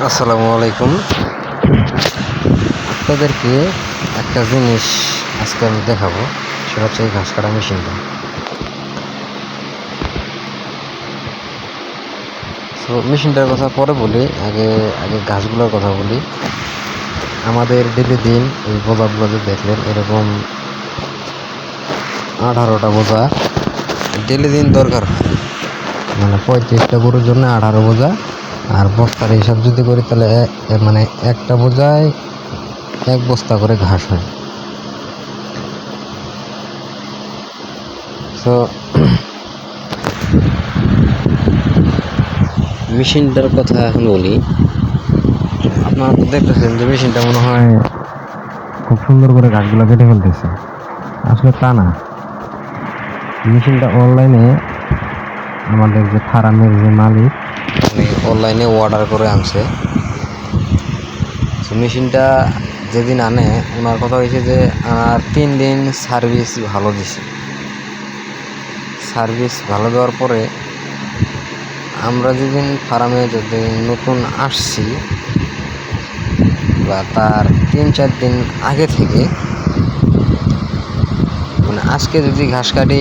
আসসালামু আলাইকুম। আপনাদেরকে একটা জিনিস আজকে আমি দেখাবো, সেটা হচ্ছে এই ঘাস কাটা মেশিনটা। তো মেশিনটার কথা পরে বলি, আগে আগে ঘাসগুলোর কথা বলি। আমাদের ডেলি দিন এই বোঝাগুলোতে দেখলেন এরকম 18টা বোঝা ডেলি দিন দরকার হয়, মানে 35টা গরুর জন্য 18 বোঝা। আর বস্তার হিসাব যদি করি তাহলে মানে একটা বোঝায় 1 বস্তা করে ঘাস হয়। তো মেশিনটার কথা এখন বলি। আপনারা তো দেখতেছেন যে মেশিনটা মনে হয় খুব সুন্দর করে ঘাসগুলো কেটে ফেলতেছে, আসলে তা না। মেশিনটা অনলাইনে আমাদের যে ফার্মের যে মালিক উনি অনলাইনে অর্ডার করে আনছে। মেশিনটা যেদিন আনে ওনার কথা হয়েছে যে 3 দিন সার্ভিস ভালো দিছে। সার্ভিস ভালো দেওয়ার পরে আমরা যেদিন ফার্মে যেদিন নতুন আসছি বা তার 3-4 দিন আগে থেকে, মানে আজকে যদি ঘাস কাটি,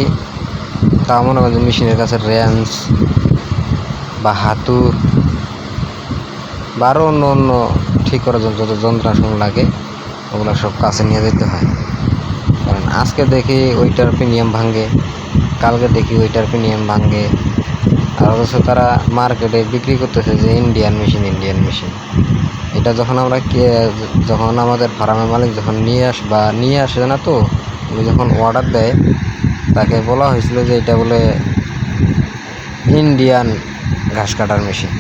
তা মনে হয় যে মেশিনের কাছে রেঞ্চ বা হাতুর বা আরও অন্য অন্য ঠিক করার জন্য যত যন্ত্রাংশ লাগে ওগুলো সব কাছে নিয়ে যেতে হয়। কারণ আজকে দেখি ওইটার প্রিমিয়াম ভাঙে, কালকে দেখি ওইটার প্রিমিয়াম ভাঙে। আর অথচ তারা মার্কেটে বিক্রি করতেছে যে ইন্ডিয়ান মেশিন। এটা যখন যখন আমাদের ফার্মের মালিক যখন নিয়ে আসে না, তো উনি যখন অর্ডার দেয় তাকে বলা হয়েছিল যে এটা বলে ইন্ডিয়ান ঘাস কাটার মেশিন।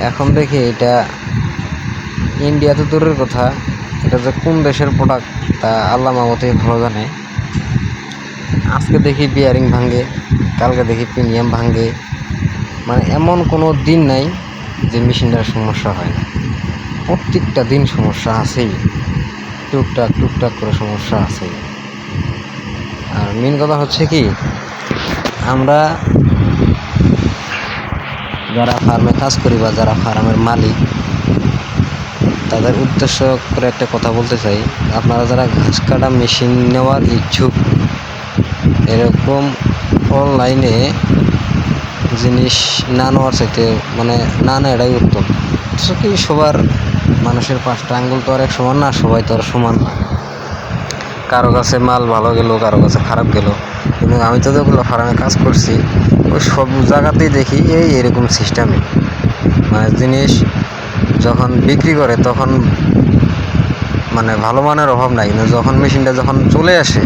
এখন দেখি এটা ইন্ডিয়া তো দূরের কথা, এটা যে কোন দেশের প্রোডাক্ট তা আল্লাহ মাহমুদই ভালো জানে। আজকে দেখি বিয়ারিং ভাঙে, কালকে দেখি প্রিমিয়াম ভাঙে, মানে এমন কোনো দিন নাই যে মেশিনটার সমস্যা হয় না। প্রত্যেকটা দিন সমস্যা আছেই, টুকটাক করে সমস্যা আছেই। আর মেন কথা হচ্ছে কি, আমরা যারা ফার্মে কাজ করি বা যারা ফার্মের মালিক, তাদের উদ্দেশ্য করে একটা কথা বলতে চাই। আপনারা যারা ঘাস কাটা মেশিন নেওয়ার ইচ্ছুক, এরকম অনলাইনে জিনিস না নেওয়ার চাইতে মানে না এটাই উত্তম। কি সবার মানুষের 5টা আঙ্গুল তো আর এক সমান না, সবাই তো আর সমান না। কারো কাছে মাল ভালো গেল, কারো কাছে খারাপ গেল। কিন্তু আমি তো যেগুলো ফার্মে কাজ করছি ওই সব জায়গাতেই দেখি এরকম সিস্টেমে, মানে জিনিস যখন বিক্রি করে তখন মানে ভালো মানের অভাব নাই, কিন্তু যখন মেশিনটা যখন চলে আসে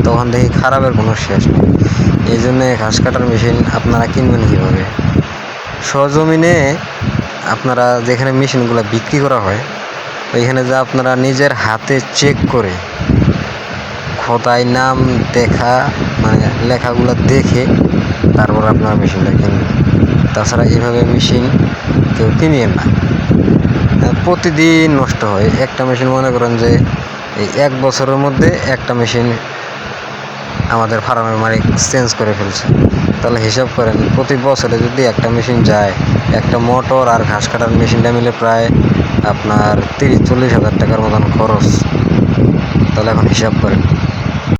তখন দেখি খারাপের কোনো শেষ নেই। এই জন্যে ঘাস কাটার মেশিন আপনারা কিনবেন কীভাবে? সরজমিনে আপনারা যেখানে মেশিনগুলো বিক্রি করা হয় ওইখানে যা আপনারা নিজের হাতে চেক করে খোদাই নাম দেখা, মানে লেখাগুলো দেখে তারপর আপনারা মেশিনটা কিনবেন। তাছাড়া এইভাবে মেশিন কেউ কিনিয়ে না, প্রতিদিন নষ্ট হয় একটা মেশিন। মনে করেন যে এই 1 বছরের মধ্যে একটা মেশিন আমাদের ফার্মের মালিক চেঞ্জ করে ফেলছে। তাহলে হিসাব করেন প্রতি বছরে যদি একটা মেশিন যায়, একটা মোটর আর ঘাস কাটার মেশিনটা মিলে প্রায় আপনার 30-40 হাজার টাকার মতন খরচ। তাহলে এখন হিসাব করেন